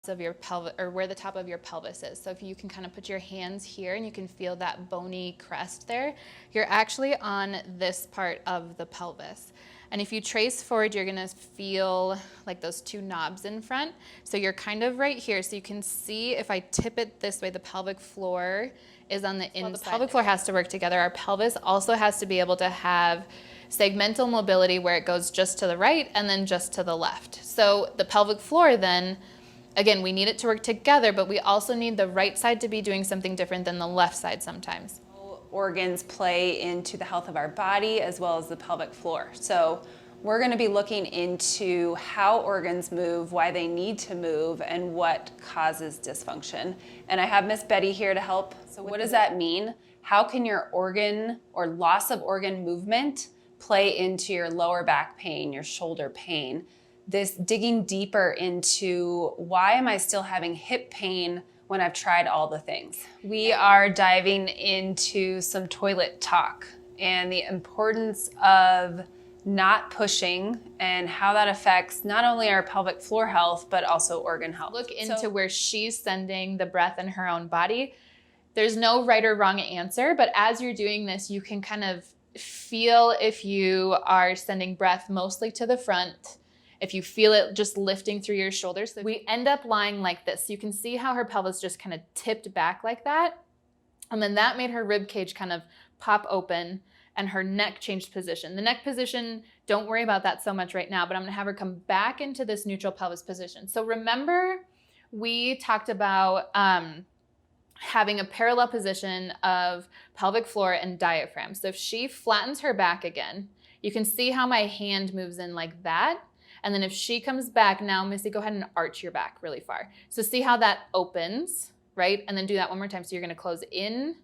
of your pelvis, or where the top of your pelvis is. So if you can kind of put your hands here and you can feel that bony crest there, you're actually on this part of the pelvis. And if you trace forward, you're gonna feel like those two knobs in front. So you're kind of right here. So you can see if I tip it this way, the pelvic floor is on the inside. Well, the pelvic floor has to work together. Our pelvis also has to be able to have segmental mobility where it goes just to the right and then just to the left. So the pelvic floor then, again, we need it to work together, but we also need the right side to be doing something different than the left side sometimes. Organs play into the health of our body as well as the pelvic floor. So we're going to be looking into how organs move, why they need to move, and what causes dysfunction. And I have Miss Betty here to help. So what does that mean? How can your organ or loss of organ movement play into your lower back pain, your shoulder pain? This digging deeper into why am I still having hip pain when I've tried all the things. We are diving into some toilet talk and the importance of not pushing and how that affects not only our pelvic floor health, but also organ health. Look into where she's sending the breath in her own body. There's no right or wrong answer, but as you're doing this, you can kind of feel if you are sending breath mostly to the front, if you feel it just lifting through your shoulders. So we end up lying like this. You can see how her pelvis just kind of tipped back like that. And then that made her rib cage kind of pop open and her neck changed position. The neck position, don't worry about that so much right now, but I'm gonna have her come back into this neutral pelvis position. So remember, we talked about having a parallel position of pelvic floor and diaphragm. So if she flattens her back again, you can see how my hand moves in like that. And then if she comes back, now Missy, go ahead and arch your back really far. So see how that opens, right? And then do that one more time. So you're gonna close in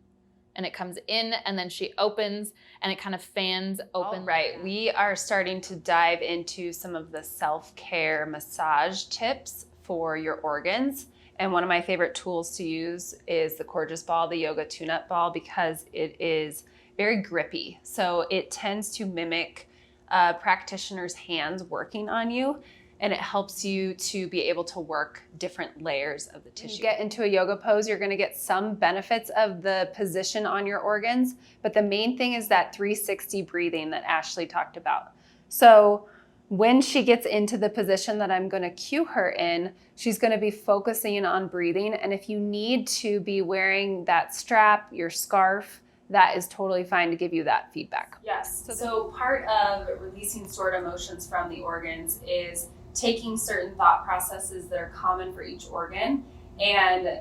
and it comes in and then she opens and it kind of fans open. All right, we are starting to dive into some of the self-care massage tips for your organs. And one of my favorite tools to use is the Gorgeous Ball, the Yoga Tune-Up Ball, because it is very grippy. So it tends to mimic a practitioner's hands working on you, and it helps you to be able to work different layers of the tissue. You get into a yoga pose, you're gonna get some benefits of the position on your organs, but the main thing is that 360 breathing that Ashley talked about. So when she gets into the position that I'm gonna cue her in, she's gonna be focusing on breathing, and if you need to be wearing that strap, your scarf, that is totally fine to give you that feedback. Yes, so part of releasing stored emotions from the organs is taking certain thought processes that are common for each organ and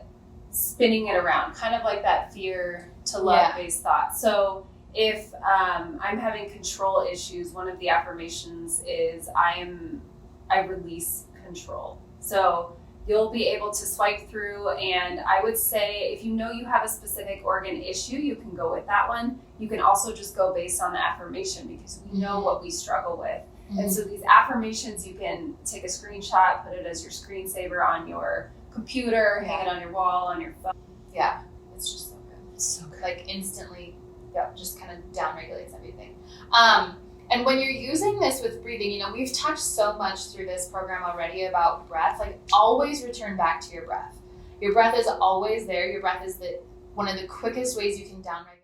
spinning it around, kind of like that fear to love-based thought. So if I'm having control issues, one of the affirmations is I release control. So you'll be able to swipe through, and I would say if you know you have a specific organ issue, you can go with that one. You can also just go based on the affirmation because we know what we struggle with. And so these affirmations, you can take a screenshot, put it as your screensaver on your computer, hang it on your wall, on your phone. Yeah, it's just so good. It's so good. Like instantly, just kind of down regulates everything. And when you're using this with breathing, you know, we've touched so much through this program already about breath, like always return back to your breath. Your breath is always there. Your breath is one of the quickest ways you can down regulate.